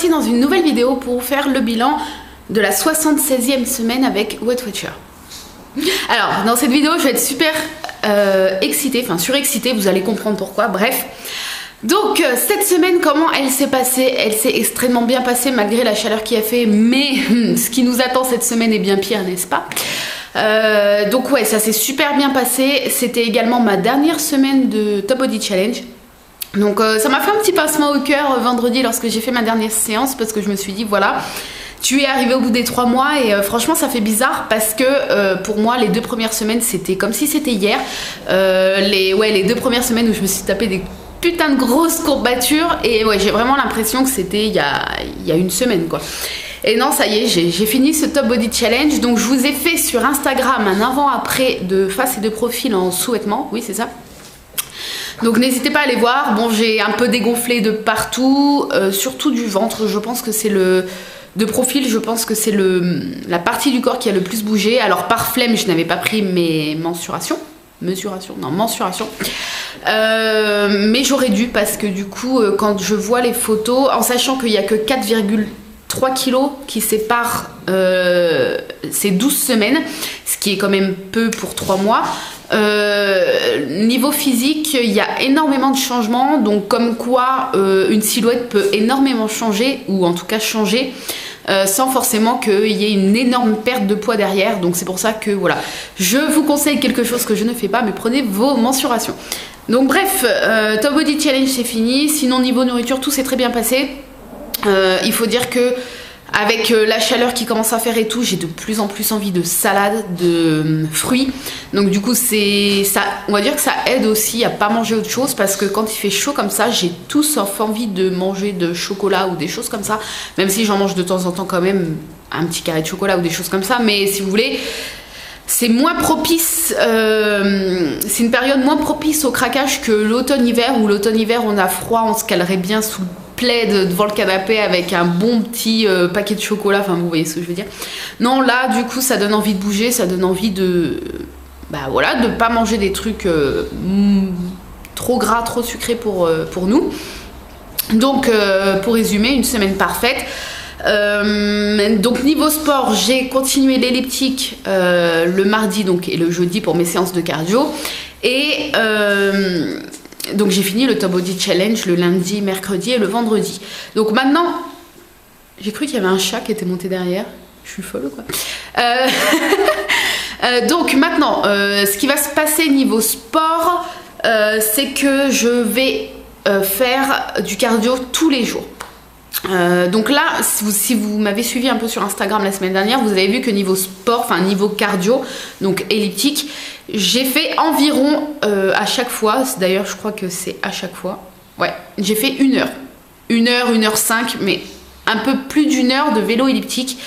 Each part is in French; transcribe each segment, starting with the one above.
revoici dans une nouvelle vidéo pour faire le bilan de la 76e semaine avec Weight Watcher. Alors, dans cette vidéo, je vais être super excitée, enfin surexcitée, vous allez comprendre pourquoi, bref. Donc, cette semaine, comment elle s'est passée? Elle s'est extrêmement bien passée malgré la chaleur qu'il a fait, mais ce qui nous attend cette semaine est bien pire, n'est-ce pas? Donc ouais, ça s'est super bien passé. C'était également ma dernière semaine de Top Body Challenge. Donc ça m'a fait un petit pincement au cœur vendredi lorsque j'ai fait ma dernière séance, parce que je me suis dit voilà, tu es arrivé au bout des 3 mois et franchement ça fait bizarre parce que pour moi les 2 premières semaines c'était comme si c'était hier. Les 2 premières semaines où je me suis tapé des putains de grosses courbatures et ouais, j'ai vraiment l'impression que c'était il y a une semaine quoi. Et non, ça y est, j'ai fini ce Top Body Challenge. Donc je vous ai fait sur Instagram un avant-après de face et de profil en sous-vêtements. Oui, c'est ça. Donc n'hésitez pas à aller voir. Bon, j'ai un peu dégonflé de partout, surtout du ventre. Je pense que c'est de profil, je pense que c'est la partie du corps qui a le plus bougé. Alors par flemme, je n'avais pas pris mes mensurations. Mensuration. Mais j'aurais dû parce que du coup, quand je vois les photos, en sachant qu'il n'y a que 4,3 kilos qui séparent ces 12 semaines, ce qui est quand même peu pour 3 mois. Niveau physique, il y a énormément de changements, donc comme quoi une silhouette peut énormément changer, ou en tout cas changer, sans forcément qu'il y ait une énorme perte de poids derrière. Donc c'est pour ça que voilà, je vous conseille quelque chose que je ne fais pas, mais prenez vos mensurations. Donc bref, Top Body Challenge c'est fini. Sinon niveau nourriture, tout s'est très bien passé. Il faut dire que avec la chaleur qui commence à faire et tout, j'ai de plus en plus envie de salade, de fruits. Donc du coup, on va dire que ça aide aussi à pas manger autre chose, parce que quand il fait chaud comme ça, j'ai tout sauf envie de manger de chocolat ou des choses comme ça. Même si j'en mange de temps en temps quand même un petit carré de chocolat ou des choses comme ça. Mais si vous voulez, c'est moins propice, c'est une période moins propice au craquage que l'automne-hiver, où l'automne-hiver on a froid, on se calerait bien sous le plaid devant le canapé avec un bon petit paquet de chocolat, enfin vous voyez ce que je veux dire. Non, là du coup ça donne envie de bouger, ça donne envie de de pas manger des trucs trop gras, trop sucrés pour nous. Donc pour résumer, une semaine parfaite. Donc niveau sport, j'ai continué l'elliptique le mardi donc, et le jeudi pour mes séances de cardio, et donc j'ai fini le Top Body Challenge le lundi, mercredi et le vendredi. Donc maintenant, j'ai cru qu'il y avait un chat qui était monté derrière, je suis folle quoi. Donc maintenant, ce qui va se passer niveau sport, c'est que je vais faire du cardio tous les jours. Donc là, si vous m'avez suivi un peu sur Instagram la semaine dernière, vous avez vu que niveau sport, enfin niveau cardio, donc elliptique, j'ai fait environ à chaque fois, d'ailleurs je crois que c'est à chaque fois, ouais, j'ai fait 1 heure, 1h05, mais un peu plus d'1 heure de vélo elliptique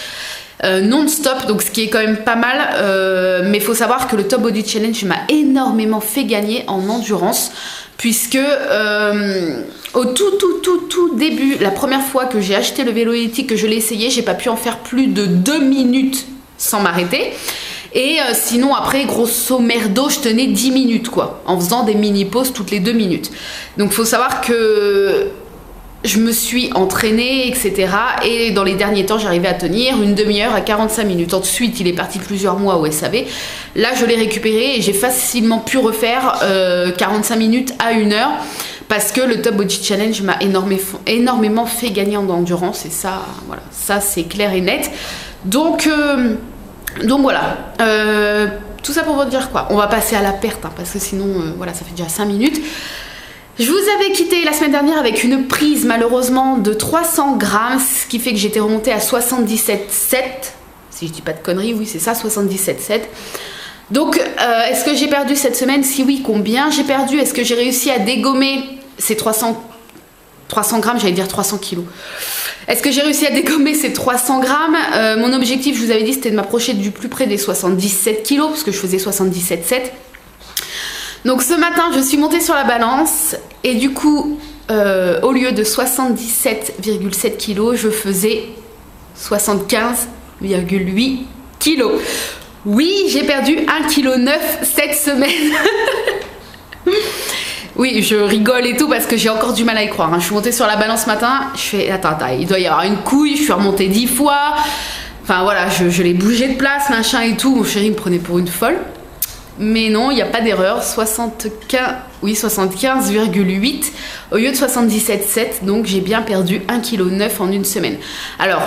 non-stop, donc ce qui est quand même pas mal, mais il faut savoir que le Top Body Challenge m'a énormément fait gagner en endurance, puisque au tout début, la première fois que j'ai acheté le vélo elliptique, que je l'ai essayé, j'ai pas pu en faire plus de 2 minutes sans m'arrêter. Et sinon après, grosso merdo, je tenais 10 minutes quoi, en faisant des mini-pauses toutes les 2 minutes. Donc faut savoir que je me suis entraînée, etc. Et dans les derniers temps, j'arrivais à tenir une demi-heure à 45 minutes. Ensuite, il est parti plusieurs mois au SAV. Là, je l'ai récupéré et j'ai facilement pu refaire 45 minutes à 1 heure, parce que le Top Body Challenge m'a énormément fait gagner en endurance. Et ça, voilà, ça c'est clair et net. Donc voilà. Tout ça pour vous dire quoi. On va passer à la perte, hein, parce que sinon, voilà, ça fait déjà 5 minutes. Je vous avais quitté la semaine dernière avec une prise malheureusement de 300 grammes, ce qui fait que j'étais remontée à 77,7. Si je dis pas de conneries, oui c'est ça, 77,7. Donc est-ce que j'ai perdu cette semaine? Si oui, combien j'ai perdu? Est-ce que j'ai réussi à dégommer ces 300 grammes, j'allais dire 300 kilos. Est-ce que j'ai réussi à dégommer ces 300 grammes? Mon objectif, je vous avais dit, c'était de m'approcher du plus près des 77 kilos, parce que je faisais 77,7. Donc ce matin, je suis montée sur la balance et du coup, au lieu de 77,7 kg, je faisais 75,8 kg. Oui, j'ai perdu 1,9 kg cette semaine. Oui, je rigole et tout parce que j'ai encore du mal à y croire. Je suis montée sur la balance ce matin, je fais attends, il doit y avoir une couille, je suis remontée 10 fois. Enfin voilà, je l'ai bougé de place, machin et tout. Mon chéri me prenait pour une folle. Mais non, il n'y a pas d'erreur, 75,8 au lieu de 77,7, donc j'ai bien perdu 1,9 kg en une semaine. Alors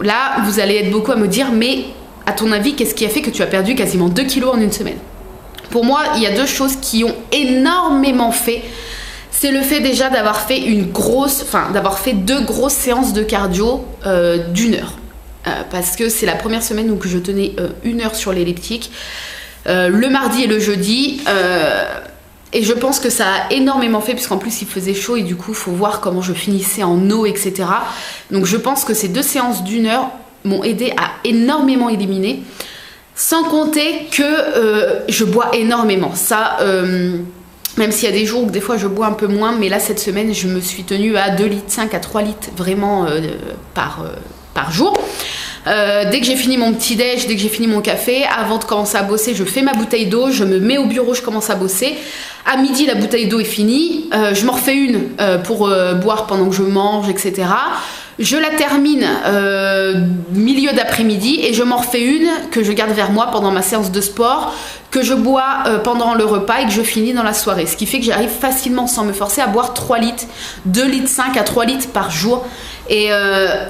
là, vous allez être beaucoup à me dire, mais à ton avis, qu'est-ce qui a fait que tu as perdu quasiment 2 kg en une semaine? Pour moi, il y a deux choses qui ont énormément fait. C'est le fait déjà d'avoir fait d'avoir fait 2 grosses séances de cardio d'1 heure. Parce que c'est la première semaine où je tenais 1 heure sur l'elliptique. Le mardi et le jeudi et je pense que ça a énormément fait puisqu'en plus il faisait chaud et du coup il faut voir comment je finissais en eau, etc. Donc je pense que ces 2 séances d'1 heure m'ont aidé à énormément éliminer, sans compter que je bois énormément. Ça même s'il y a des jours où des fois je bois un peu moins, mais là cette semaine je me suis tenue à 2,5 litres à 3 litres vraiment par jour. Dès que j'ai fini mon petit déj, dès que j'ai fini mon café, avant de commencer à bosser, je fais ma bouteille d'eau, je me mets au bureau, je commence à bosser. À midi, la bouteille d'eau est finie, je m'en refais une pour boire pendant que je mange, etc. Je la termine milieu d'après-midi et je m'en refais une que je garde vers moi pendant ma séance de sport, que je bois pendant le repas et que je finis dans la soirée. Ce qui fait que j'arrive facilement, sans me forcer, à boire 3 litres, 2,5 litres à 3 litres par jour. Et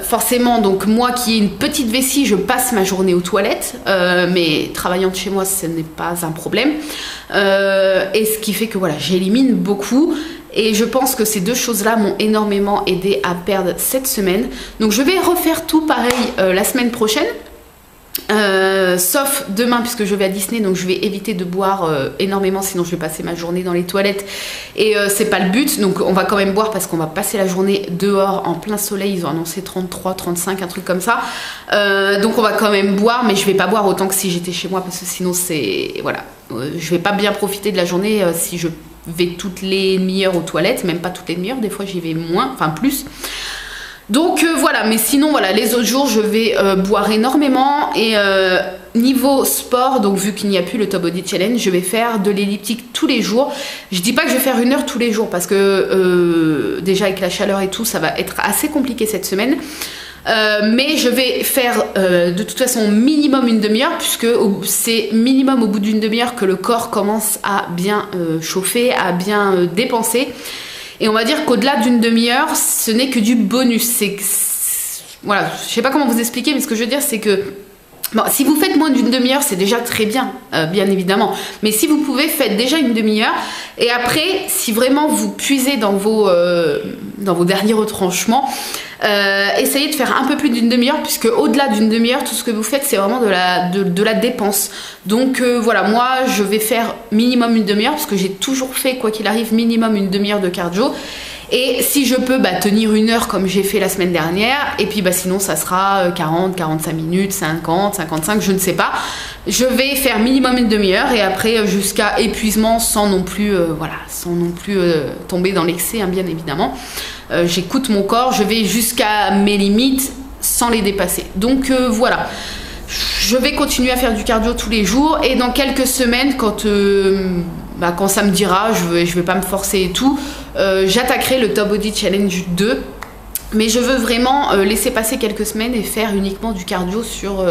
forcément, donc moi qui ai une petite vessie, je passe ma journée aux toilettes, mais travaillant de chez moi, ce n'est pas un problème. Et ce qui fait que voilà, j'élimine beaucoup. Et je pense que ces 2 choses-là m'ont énormément aidé à perdre cette semaine. Donc je vais refaire tout pareil la semaine prochaine. Sauf demain puisque je vais à Disney, donc je vais éviter de boire énormément, sinon je vais passer ma journée dans les toilettes et c'est pas le but. Donc on va quand même boire parce qu'on va passer la journée dehors en plein soleil. Ils ont annoncé 33, 35, un truc comme ça, donc on va quand même boire, mais je vais pas boire autant que si j'étais chez moi parce que sinon c'est voilà, je vais pas bien profiter de la journée si je vais toutes les demi-heures aux toilettes, même pas toutes les demi-heures, des fois j'y vais moins, enfin plus. Donc voilà, mais sinon voilà, les autres jours je vais boire énormément et niveau sport, donc vu qu'il n'y a plus le Top Body Challenge, je vais faire de l'elliptique tous les jours. Je dis pas que je vais faire 1 heure tous les jours parce que déjà avec la chaleur et tout, ça va être assez compliqué cette semaine. Mais je vais faire de toute façon minimum une demi-heure puisque c'est minimum au bout d'une demi-heure que le corps commence à bien chauffer, à bien dépenser. Et on va dire qu'au-delà d'une demi-heure, ce n'est que du bonus. Voilà, je sais pas comment vous expliquer, mais ce que je veux dire, c'est que bon, si vous faites moins d'une demi-heure, c'est déjà très bien, bien évidemment. Mais si vous pouvez, faites déjà une demi-heure. Et après, si vraiment vous puisez dans vos derniers retranchements, essayez de faire un peu plus d'une demi-heure, puisque au-delà d'une demi-heure, tout ce que vous faites, c'est vraiment de la dépense. Donc voilà, moi, je vais faire minimum une demi-heure, parce que j'ai toujours fait, quoi qu'il arrive, minimum une demi-heure de cardio. Et si je peux tenir 1 heure comme j'ai fait la semaine dernière, et puis sinon ça sera 40, 45 minutes, 50, 55, je ne sais pas. Je vais faire minimum une demi-heure et après jusqu'à épuisement sans non plus, tomber dans l'excès, hein, bien évidemment. J'écoute mon corps, je vais jusqu'à mes limites sans les dépasser. Donc voilà. Je vais continuer à faire du cardio tous les jours et dans quelques semaines, quand ça me dira, je vais pas me forcer et tout, j'attaquerai le Top Body Challenge 2. Mais je veux vraiment laisser passer quelques semaines et faire uniquement du cardio sur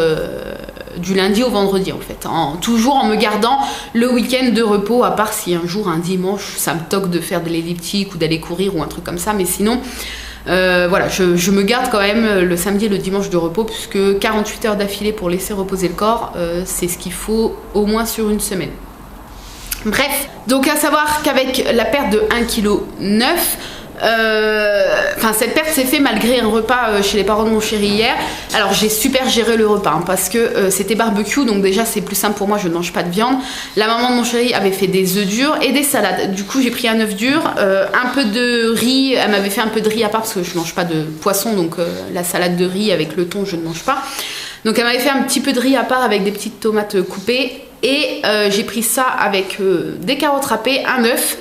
du lundi au vendredi en fait. Toujours en me gardant le week-end de repos, à part si un jour, un dimanche, ça me toque de faire de l'elliptique ou d'aller courir ou un truc comme ça. Mais sinon, voilà, je me garde quand même le samedi et le dimanche de repos puisque 48 heures d'affilée pour laisser reposer le corps, c'est ce qu'il faut au moins sur une semaine. Bref, donc à savoir qu'avec la perte de 1,9 kg, cette perte s'est faite malgré un repas chez les parents de mon chéri hier. Alors j'ai super géré le repas hein, parce que c'était barbecue, donc déjà c'est plus simple pour moi, je ne mange pas de viande. La maman de mon chéri avait fait des œufs durs et des salades. Du coup j'ai pris un œuf dur, un peu de riz, elle m'avait fait un peu de riz à part parce que je ne mange pas de poisson, donc la salade de riz avec le thon je ne mange pas. Donc elle m'avait fait un petit peu de riz à part avec des petites tomates coupées et j'ai pris ça avec des carottes râpées, un œuf.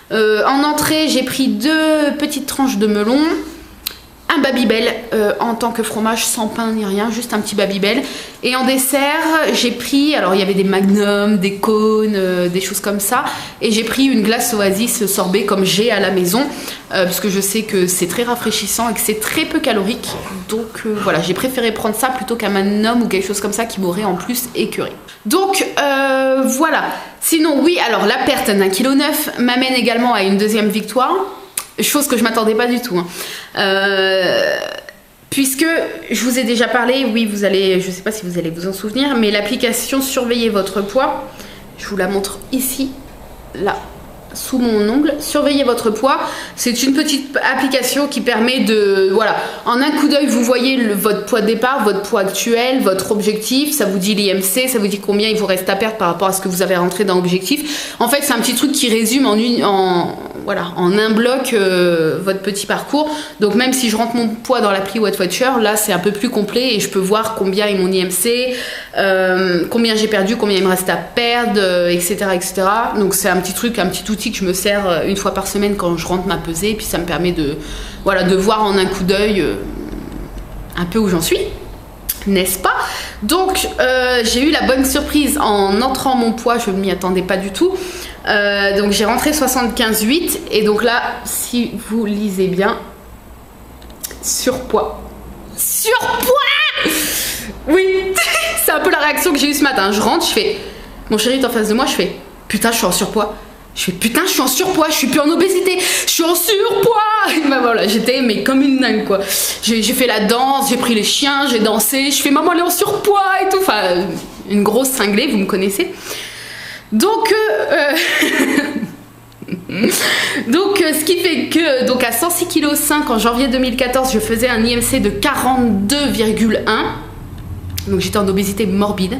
En entrée, j'ai pris 2 petites tranches de melon, un Babybel en tant que fromage sans pain ni rien, juste un petit Babybel. Et en dessert, j'ai pris, alors il y avait des magnums, des cônes, des choses comme ça. Et j'ai pris une glace Oasis sorbet comme j'ai à la maison, parce que je sais que c'est très rafraîchissant et que c'est très peu calorique. Donc voilà, j'ai préféré prendre ça plutôt qu'un magnum ou quelque chose comme ça qui m'aurait en plus écœuré. Donc voilà. Sinon oui, alors la perte d'1,9 kg m'amène également à une deuxième victoire. Chose que je m'attendais pas du tout. Puisque je vous ai déjà parlé, oui, vous allez, je sais pas si vous allez vous en souvenir, mais l'application Surveillez votre poids, je vous la montre ici, là, sous mon ongle. Surveillez votre poids, c'est une petite application qui permet de, voilà, en un coup d'œil, vous voyez votre poids de départ, votre poids actuel, votre objectif, ça vous dit l'IMC, ça vous dit combien il vous reste à perdre par rapport à ce que vous avez rentré dans l'objectif. En fait, c'est un petit truc qui résume en un bloc votre petit parcours. Donc même si je rentre mon poids dans l'appli Weight Watcher, là c'est un peu plus complet et je peux voir combien est mon IMC, combien j'ai perdu, combien il me reste à perdre, etc., etc. Donc c'est un petit truc, un petit outil que je me sers une fois par semaine quand je rentre ma pesée, et puis ça me permet de, voilà, de voir en un coup d'œil un peu où j'en suis, n'est-ce pas? Donc j'ai eu la bonne surprise en entrant mon poids, je ne m'y attendais pas du tout. Donc j'ai rentré 75,8 et donc là, si vous lisez bien, surpoids. Surpoids! Oui, c'est un peu la réaction que j'ai eue ce matin. Je rentre, je fais, mon chéri est en face de moi, je fais, putain, je suis en surpoids. Je fais, putain, je suis en surpoids, je suis plus en obésité, je suis en surpoids! Et ben voilà, j'étais mais comme une dingue quoi. J'ai fait la danse, j'ai pris les chiens, j'ai dansé, je fais, maman elle est en surpoids et tout. Enfin, une grosse cinglée, vous me connaissez. Donc, ce qui fait que donc à 106,5 kg en janvier 2014, je faisais un IMC de 42,1. Donc j'étais en obésité morbide.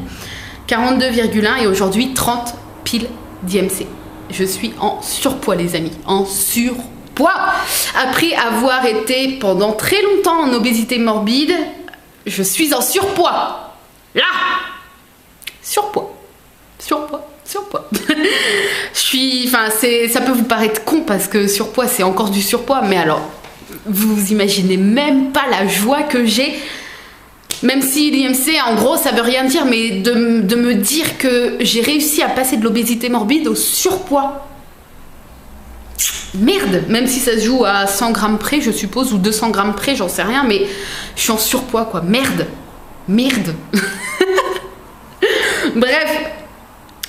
42,1 et aujourd'hui 30 piles d'IMC. Je suis en surpoids les amis, en surpoids. Après avoir été pendant très longtemps en obésité morbide, je suis en surpoids. Là, surpoids. Je suis, enfin, ça peut vous paraître con parce que surpoids c'est encore du surpoids, mais alors vous imaginez même pas la joie que j'ai, même si l'IMC en gros ça veut rien dire, mais de me dire que j'ai réussi à passer de l'obésité morbide au surpoids. Merde, même si ça se joue à 100 grammes près je suppose, ou 200 grammes près, j'en sais rien, mais je suis en surpoids quoi, merde. Bref.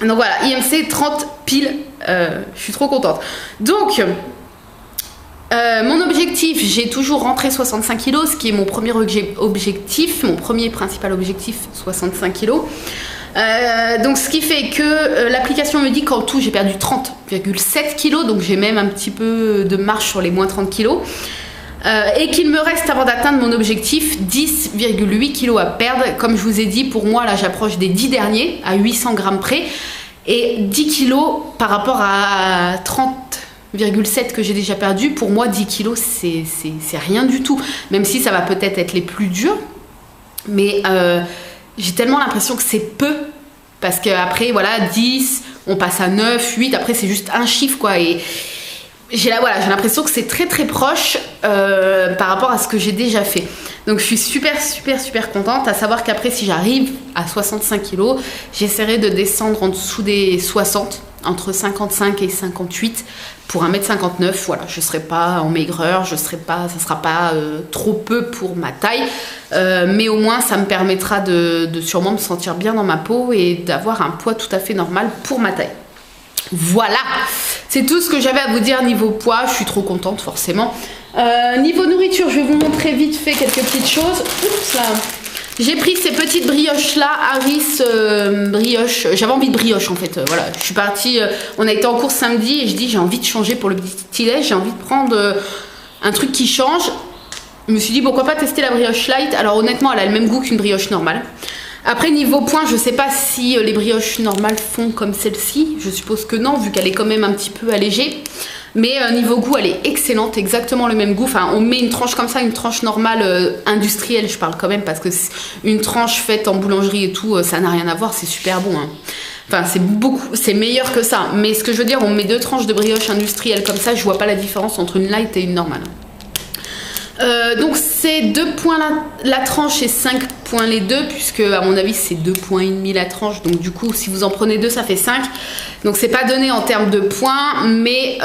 Donc voilà, IMC 30 piles, je suis trop contente. Donc, mon objectif, j'ai toujours rentré 65 kg, ce qui est mon premier objectif, mon premier principal objectif, 65 kg. Donc ce qui fait que l'application me dit qu'en tout j'ai perdu 30,7 kg, donc j'ai même un petit peu de marge sur les moins 30 kg. Et qu'il me reste avant d'atteindre mon objectif 10,8 kg à perdre. Comme je vous ai dit, pour moi là j'approche des 10 derniers à 800 grammes près, et 10 kg par rapport à 30,7 que j'ai déjà perdu, pour moi 10 kg c'est rien du tout, même si ça va peut-être être les plus durs, mais j'ai tellement l'impression que c'est peu, parce qu'après voilà 10, on passe à 9, 8, après c'est juste un chiffre quoi, et j'ai l'impression que c'est très très proche par rapport à ce que j'ai déjà fait. Donc je suis super contente, à savoir qu'après si j'arrive à 65 kg, j'essaierai de descendre en dessous des 60, entre 55 et 58 pour 1m59. Voilà, je serai pas en maigreur, ça sera pas trop peu pour ma taille, mais au moins ça me permettra de sûrement me sentir bien dans ma peau et d'avoir un poids tout à fait normal pour ma taille. Voilà, c'est tout ce que j'avais à vous dire niveau poids. Je suis trop contente forcément. Niveau nourriture, je vais vous montrer vite fait quelques petites choses. Oups là. J'ai pris ces petites brioches là, Harris brioche. J'avais envie de brioche en fait. Voilà, je suis partie. On a été en course samedi et je dis j'ai envie de changer pour le petit déj. J'ai envie de prendre un truc qui change. Je me suis dit pourquoi pas tester la brioche light. Alors honnêtement, elle a le même goût qu'une brioche normale. Après niveau point, je sais pas si les brioches normales font comme celle-ci. Je suppose que non, vu qu'elle est quand même un petit peu allégée. Mais niveau goût, elle est excellente, exactement le même goût. Enfin, on met une tranche comme ça, une tranche normale industrielle, je parle quand même, parce que une tranche faite en boulangerie et tout, ça n'a rien à voir, c'est super bon. Hein. Enfin, c'est meilleur que ça. Mais ce que je veux dire, on met 2 tranches de brioche industrielle comme ça, je vois pas la différence entre une light et une normale. Donc c'est 2 points la tranche et 5 points les deux, puisque à mon avis c'est 2 points et demi la tranche, donc du coup si vous en prenez 2 ça fait 5, donc c'est pas donné en termes de points, mais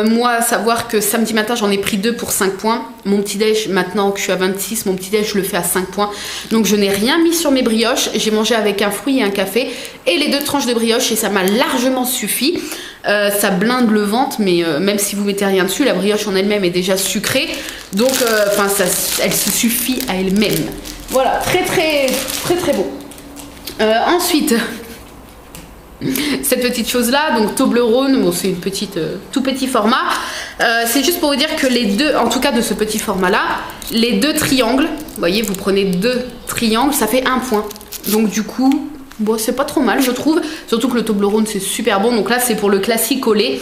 moi à savoir que samedi matin j'en ai pris 2 pour 5 points, mon petit déj maintenant que je suis à 26, mon petit déj je le fais à 5 points, donc je n'ai rien mis sur mes brioches, j'ai mangé avec un fruit et un café et les 2 tranches de brioche et ça m'a largement suffi. Ça blinde le ventre, mais même si vous mettez rien dessus, la brioche en elle-même est déjà sucrée, donc elle se suffit à elle-même. Voilà, très beau. Ensuite, cette petite chose là, donc Toblerone, bon, c'est une petite, tout petit format. C'est juste pour vous dire que les deux, en tout cas de ce petit format là, les 2 triangles, vous voyez, vous prenez 2 triangles, ça fait 1 point. Donc du coup, bon, c'est pas trop mal je trouve, surtout que le Toblerone c'est super bon. Donc là c'est pour le classique au lait,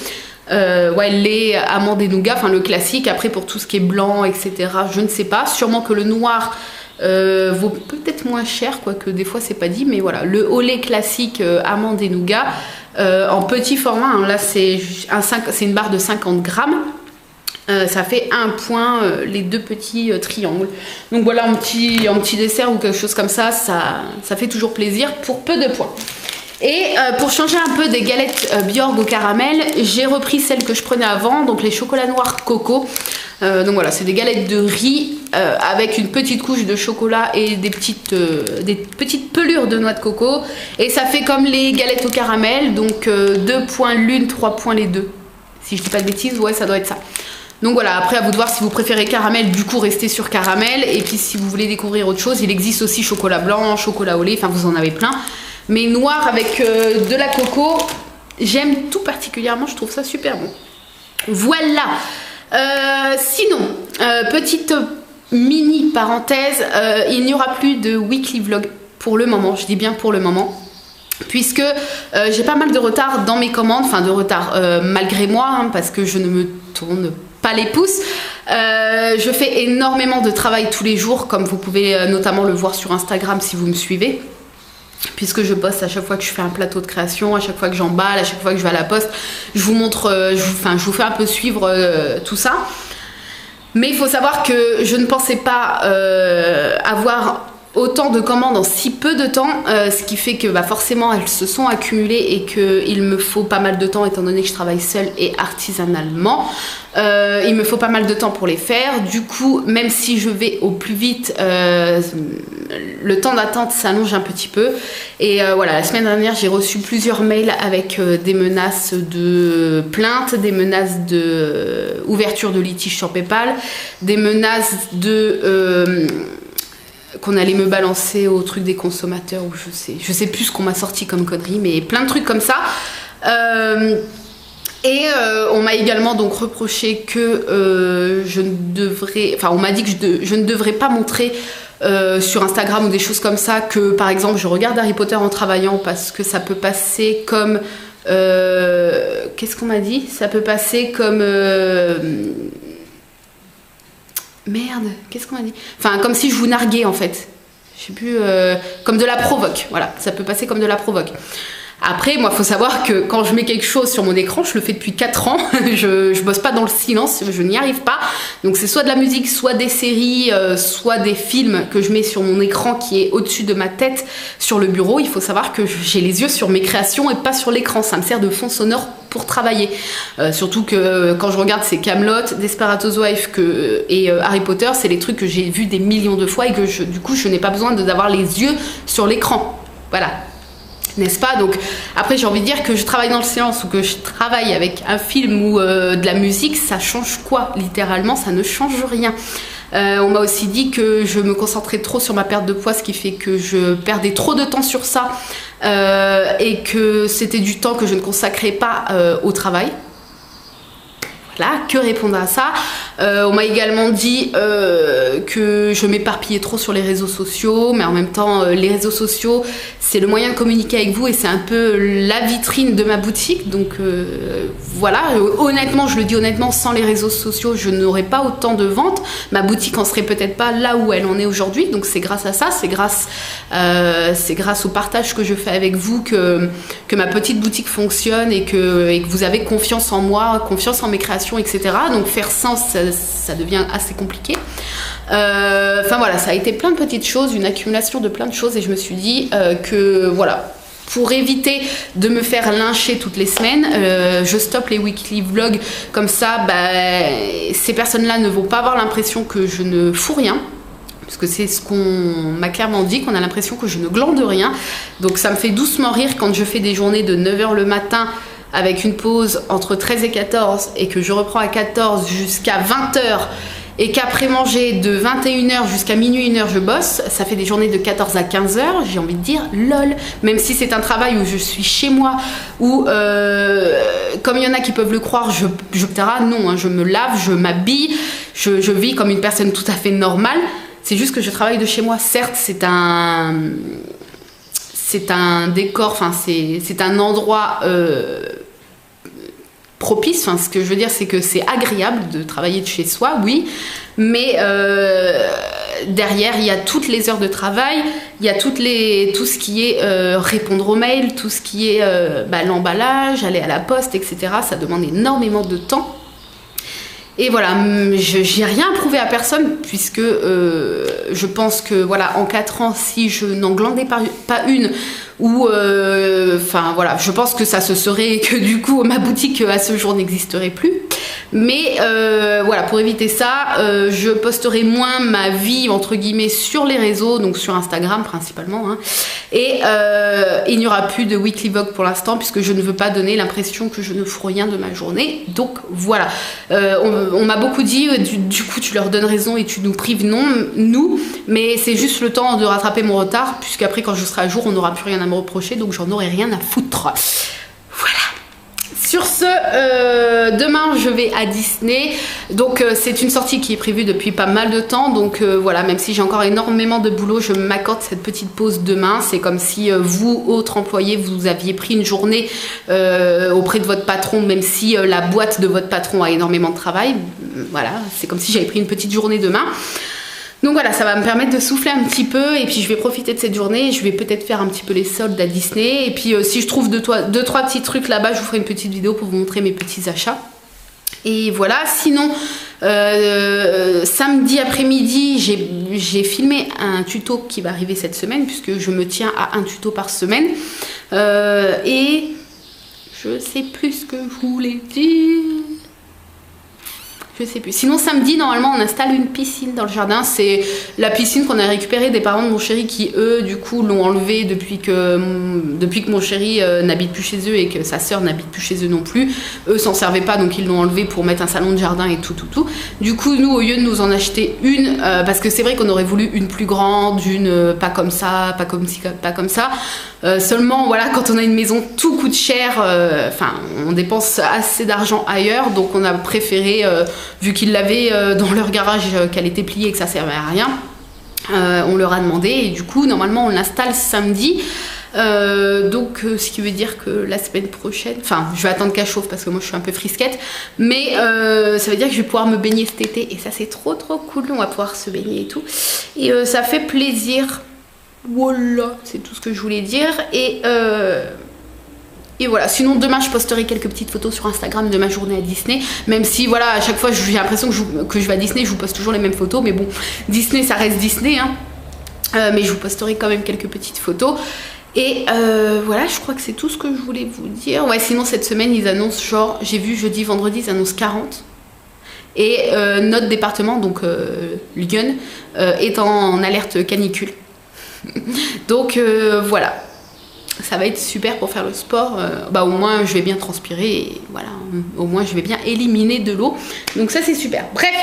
ouais, lait, amande et nougat, enfin le classique. Après pour tout ce qui est blanc etc, je ne sais pas, sûrement que le noir vaut peut-être moins cher, quoique des fois c'est pas dit, mais voilà, le au lait classique amande et nougat en petit format, hein, là c'est une barre de 50 grammes. Ça fait 1 point les 2 petits triangles. Donc voilà, un petit dessert ou quelque chose comme ça, ça fait toujours plaisir pour peu de points. Et pour changer un peu des galettes Bjorg au caramel, j'ai repris celles que je prenais avant, donc les chocolats noirs coco. Donc voilà, c'est des galettes de riz avec une petite couche de chocolat et des petites pelures de noix de coco. Et ça fait comme les galettes au caramel, donc 2 points l'une, 3 points les deux. Si je dis pas de bêtises, ouais, ça doit être ça. Donc voilà, après à vous de voir si vous préférez caramel, du coup restez sur caramel. Et puis si vous voulez découvrir autre chose, il existe aussi chocolat blanc, chocolat au lait, enfin vous en avez plein. Mais noir avec de la coco, j'aime tout particulièrement, je trouve ça super bon. Voilà. Sinon, petite mini parenthèse, il n'y aura plus de weekly vlog pour le moment, je dis bien pour le moment. Puisque j'ai pas mal de retard dans mes commandes, enfin de retard malgré moi, hein, parce que je ne me tourne pas les pouces. Je fais énormément de travail tous les jours, comme vous pouvez notamment le voir sur Instagram si vous me suivez. Puisque je poste à chaque fois que je fais un plateau de création, à chaque fois que j'emballe, à chaque fois que je vais à la poste, je vous montre, je vous fais un peu suivre tout ça. Mais il faut savoir que je ne pensais pas avoir autant de commandes en si peu de temps, ce qui fait que forcément elles se sont accumulées et qu'il me faut pas mal de temps étant donné que je travaille seule et artisanalement. Il me faut pas mal de temps pour les faire, du coup même si je vais au plus vite, le temps d'attente s'allonge un petit peu. Et voilà, la semaine dernière j'ai reçu plusieurs mails avec des menaces de plainte, des menaces de ouverture de litige sur PayPal, des menaces de qu'on allait me balancer au truc des consommateurs, ou je sais plus ce qu'on m'a sorti comme connerie, mais plein de trucs comme ça. On m'a également donc reproché que je ne devrais, enfin on m'a dit que je ne devrais pas montrer sur Instagram ou des choses comme ça que par exemple je regarde Harry Potter en travaillant, parce que ça peut passer comme qu'est-ce qu'on m'a dit, ça peut passer comme merde, qu'est-ce qu'on a dit, enfin comme si je vous narguais en fait, je sais plus, comme de la provoque, voilà, ça peut passer comme de la provoque. Après, moi, il faut savoir que quand je mets quelque chose sur mon écran, je le fais depuis 4 ans, je bosse pas dans le silence, je n'y arrive pas. Donc c'est soit de la musique, soit des séries, soit des films que je mets sur mon écran qui est au-dessus de ma tête sur le bureau. Il faut savoir que j'ai les yeux sur mes créations et pas sur l'écran, ça me sert de fond sonore pour travailler. Surtout que quand je regarde ces Kaamelott, Desperate Housewives et Harry Potter, c'est les trucs que j'ai vus des millions de fois et que du coup je n'ai pas besoin d'avoir les yeux sur l'écran. Voilà. N'est-ce pas? Donc après j'ai envie de dire que je travaille dans le silence ou que je travaille avec un film ou de la musique, ça change quoi? Littéralement ça ne change rien. On m'a aussi dit que je me concentrais trop sur ma perte de poids, ce qui fait que je perdais trop de temps sur ça et que c'était du temps que je ne consacrais pas au travail. Voilà, que répondre à ça? On m'a également dit que je m'éparpillais trop sur les réseaux sociaux, mais en même temps les réseaux sociaux c'est le moyen de communiquer avec vous et c'est un peu la vitrine de ma boutique, donc voilà, honnêtement, je le dis honnêtement, sans les réseaux sociaux je n'aurais pas autant de ventes, ma boutique en serait peut-être pas là où elle en est aujourd'hui, donc c'est grâce à ça, c'est grâce au partage que je fais avec vous que ma petite boutique fonctionne et que vous avez confiance en moi, confiance en mes créations, etc. Donc faire sans, ça devient assez compliqué. Enfin voilà, ça a été plein de petites choses, une accumulation de plein de choses, et je me suis dit que voilà, pour éviter de me faire lyncher toutes les semaines, je stoppe les weekly vlogs, comme ça ces personnes-là ne vont pas avoir l'impression que je ne fous rien. Parce que c'est ce qu'on m'a clairement dit, qu'on a l'impression que je ne glande rien. Donc ça me fait doucement rire quand je fais des journées de 9h le matin avec une pause entre 13 et 14 et que je reprends à 14 jusqu'à 20h et qu'après manger de 21h jusqu'à minuit 1h je bosse. Ça fait des journées de 14 à 15h, j'ai envie de dire lol. Même si c'est un travail où je suis chez moi, où comme il y en a qui peuvent le croire, je non, hein, je me lave, je m'habille, je vis comme une personne tout à fait normale. C'est juste que je travaille de chez moi. Certes, c'est un décor, enfin c'est un endroit propice. Enfin, ce que je veux dire, c'est que c'est agréable de travailler de chez soi, oui. Mais derrière, il y a toutes les heures de travail, il y a tout ce qui est répondre aux mails, tout ce qui est l'emballage, aller à la poste, etc. Ça demande énormément de temps. Et voilà, j'ai rien prouvé à personne, puisque je pense que voilà, en 4 ans, si je n'en glandais pas une, ou enfin voilà, je pense que ça se serait, que du coup ma boutique à ce jour n'existerait plus. Mais voilà, pour éviter ça, je posterai moins ma vie entre guillemets sur les réseaux, donc sur Instagram principalement, hein. Et il n'y aura plus de weekly vlog pour l'instant, puisque je ne veux pas donner l'impression que je ne fous rien de ma journée. Donc voilà, on m'a beaucoup dit du coup tu leur donnes raison et tu nous prives, non, nous, mais c'est juste le temps de rattraper mon retard, puisqu'après quand je serai à jour on n'aura plus rien à me reprocher, donc j'en aurai rien à foutre. Voilà. Sur ce, demain je vais à Disney, donc c'est une sortie qui est prévue depuis pas mal de temps, donc voilà, même si j'ai encore énormément de boulot, je m'accorde cette petite pause demain. C'est comme si vous, autres employés, vous aviez pris une journée auprès de votre patron, même si la boîte de votre patron a énormément de travail. Voilà, c'est comme si j'avais pris une petite journée demain. Donc voilà, ça va me permettre de souffler un petit peu, et puis je vais profiter de cette journée. Je vais peut-être faire un petit peu les soldes à Disney, et puis si je trouve deux, trois petits trucs là-bas, je vous ferai une petite vidéo pour vous montrer mes petits achats. Et voilà, sinon samedi après-midi, j'ai filmé un tuto qui va arriver cette semaine, puisque je me tiens à un tuto par semaine, et je sais plus ce que je voulais dire. Je sais plus. Sinon samedi, normalement on installe une piscine dans le jardin. C'est la piscine qu'on a récupérée des parents de mon chéri, qui eux du coup l'ont enlevée depuis que mon chéri n'habite plus chez eux et que sa sœur n'habite plus chez eux non plus. Eux s'en servaient pas, donc ils l'ont enlevée pour mettre un salon de jardin et tout. Du coup nous, au lieu de nous en acheter une, parce que c'est vrai qu'on aurait voulu une plus grande, une pas comme ça, pas comme ci, pas comme ça. Seulement voilà, quand on a une maison, tout coûte cher, enfin on dépense assez d'argent ailleurs, donc on a préféré, vu qu'ils l'avaient dans leur garage, qu'elle était pliée et que ça servait à rien, on leur a demandé, et du coup normalement on l'installe samedi. Donc ce qui veut dire que la semaine prochaine, enfin je vais attendre qu'elle chauffe parce que moi je suis un peu frisquette, mais ça veut dire que je vais pouvoir me baigner cet été, et ça c'est trop cool, on va pouvoir se baigner et tout, et ça fait plaisir. Voilà, c'est tout ce que je voulais dire. Et voilà, sinon demain je posterai quelques petites photos sur Instagram de ma journée à Disney, même si voilà, à chaque fois j'ai l'impression que je vais à Disney, je vous poste toujours les mêmes photos, mais bon, Disney ça reste Disney, hein. Mais je vous posterai quand même quelques petites photos. Et voilà, je crois que c'est tout ce que je voulais vous dire. Ouais, sinon cette semaine ils annoncent, genre j'ai vu jeudi, vendredi, ils annoncent 40. Et notre département, donc Lyon, est en alerte canicule. Donc voilà, ça va être super pour faire le sport. Au moins je vais bien transpirer, et voilà, au moins je vais bien éliminer de l'eau, donc ça c'est super. Bref,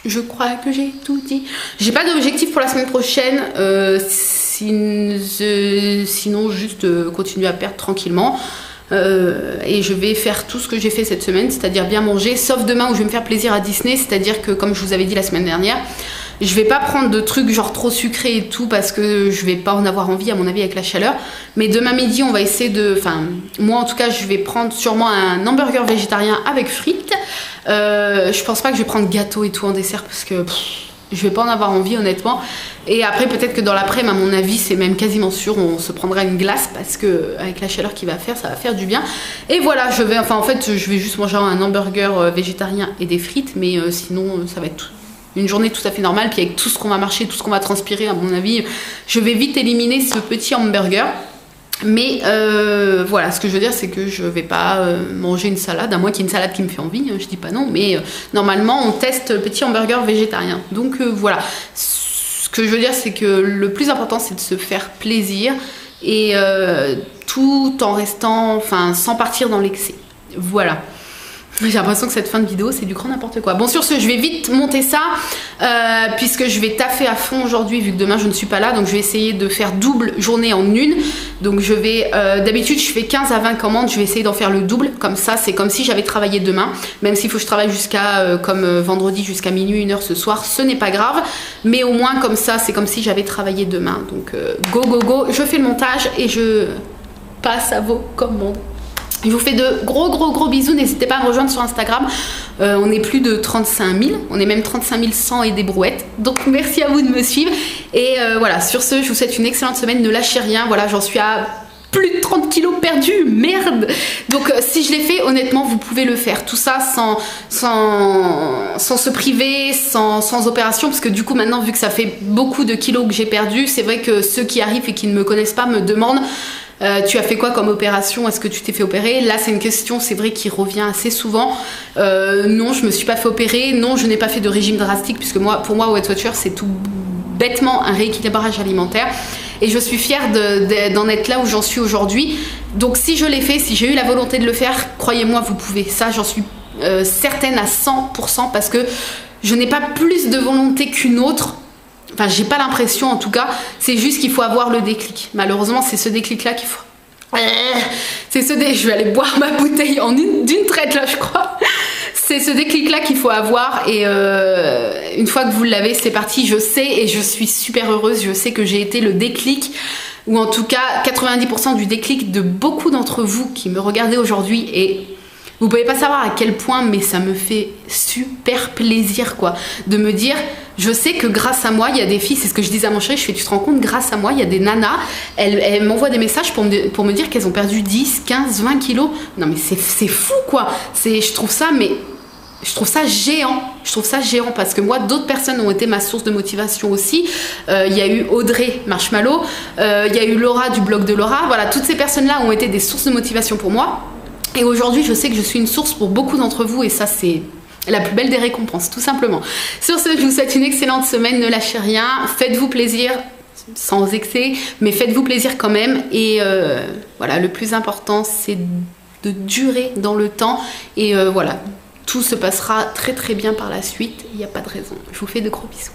je crois que j'ai tout dit. J'ai pas d'objectif pour la semaine prochaine, sinon juste continuer à perdre tranquillement. Et je vais faire tout ce que j'ai fait cette semaine, c'est-à-dire bien manger, sauf demain où je vais me faire plaisir à Disney, c'est-à-dire que comme je vous avais dit la semaine dernière, je vais pas prendre de trucs genre trop sucrés et tout, parce que je vais pas en avoir envie à mon avis avec la chaleur. Mais demain midi on va essayer de, enfin moi en tout cas je vais prendre sûrement un hamburger végétarien avec frites. Je pense pas que je vais prendre gâteau et tout en dessert, parce que je vais pas en avoir envie honnêtement. Et après peut-être que dans l'après, à mon avis, c'est même quasiment sûr, on se prendra une glace parce que avec la chaleur qu'il va faire, ça va faire du bien. Et voilà, je vais juste manger un hamburger végétarien et des frites, mais sinon ça va être une journée tout à fait normale. Puis avec tout ce qu'on va marcher, tout ce qu'on va transpirer, à mon avis, je vais vite éliminer ce petit hamburger. Mais voilà, ce que je veux dire, c'est que je vais pas manger une salade, à moins qu'il y ait une salade qui me fait envie, je dis pas non, mais normalement on teste le petit hamburger végétarien. Donc voilà, ce que je veux dire, c'est que le plus important, c'est de se faire plaisir et tout en restant, enfin, sans partir dans l'excès. Voilà. J'ai l'impression que cette fin de vidéo c'est du grand n'importe quoi. Bon, sur ce, je vais vite monter ça puisque je vais taffer à fond aujourd'hui vu que demain je ne suis pas là, donc je vais essayer de faire double journée en une. Donc je vais d'habitude je fais 15 à 20 commandes, je vais essayer d'en faire le double, comme ça c'est comme si j'avais travaillé demain, même s'il faut que je travaille jusqu'à comme vendredi jusqu'à minuit, 1h ce soir, ce n'est pas grave, mais au moins comme ça c'est comme si j'avais travaillé demain. Donc go go go, je fais le montage et je passe à vos commandes. Je vous fais de gros bisous, n'hésitez pas à me rejoindre sur Instagram, on est plus de 35 000, on est même 35 100 et des brouettes, donc merci à vous de me suivre, et voilà, sur ce, je vous souhaite une excellente semaine, ne lâchez rien, voilà, j'en suis à plus de 30 kilos perdus, merde. Donc si je l'ai fait, honnêtement, vous pouvez le faire, tout ça sans se priver, sans opération, parce que du coup maintenant, vu que ça fait beaucoup de kilos que j'ai perdu, c'est vrai que ceux qui arrivent et qui ne me connaissent pas me demandent tu as fait quoi comme opération? Est-ce que tu t'es fait opérer? Là, c'est une question, c'est vrai, qui revient assez souvent. Non, je me suis pas fait opérer. Non, je n'ai pas fait de régime drastique, puisque pour moi, Weight Watchers, c'est tout bêtement un rééquilibrage alimentaire. Et je suis fière d'en être là où j'en suis aujourd'hui. Donc, si je l'ai fait, si j'ai eu la volonté de le faire, croyez-moi, vous pouvez. Ça, j'en suis certaine à 100%, parce que je n'ai pas plus de volonté qu'une autre. Enfin, j'ai pas l'impression en tout cas, c'est juste qu'il faut avoir le déclic. Malheureusement, c'est ce déclic-là qu'il faut... Je vais aller boire ma bouteille d'une traite là, je crois. C'est ce déclic-là qu'il faut avoir et une fois que vous l'avez, c'est parti. Je sais et je suis super heureuse. Je sais que j'ai été le déclic, ou en tout cas 90% du déclic de beaucoup d'entre vous qui me regardez aujourd'hui, et vous pouvez pas savoir à quel point, mais ça me fait super plaisir quoi, de me dire, je sais que grâce à moi, il y a des filles, c'est ce que je disais à mon chéri, je fais, tu te rends compte, grâce à moi, il y a des nanas, elles m'envoient des messages pour me dire qu'elles ont perdu 10, 15, 20 kilos. Non mais c'est fou quoi, je trouve ça géant. Je trouve ça géant parce que moi, d'autres personnes ont été ma source de motivation aussi. Il y a eu Audrey Marshmallow, il y a eu Laura du blog de Laura. Voilà, toutes ces personnes-là ont été des sources de motivation pour moi. Et aujourd'hui, je sais que je suis une source pour beaucoup d'entre vous, et ça, c'est la plus belle des récompenses, tout simplement. Sur ce, je vous souhaite une excellente semaine, ne lâchez rien, faites-vous plaisir, sans excès, mais faites-vous plaisir quand même. Et voilà, le plus important, c'est de durer dans le temps, et voilà, tout se passera très très bien par la suite, il n'y a pas de raison. Je vous fais de gros bisous.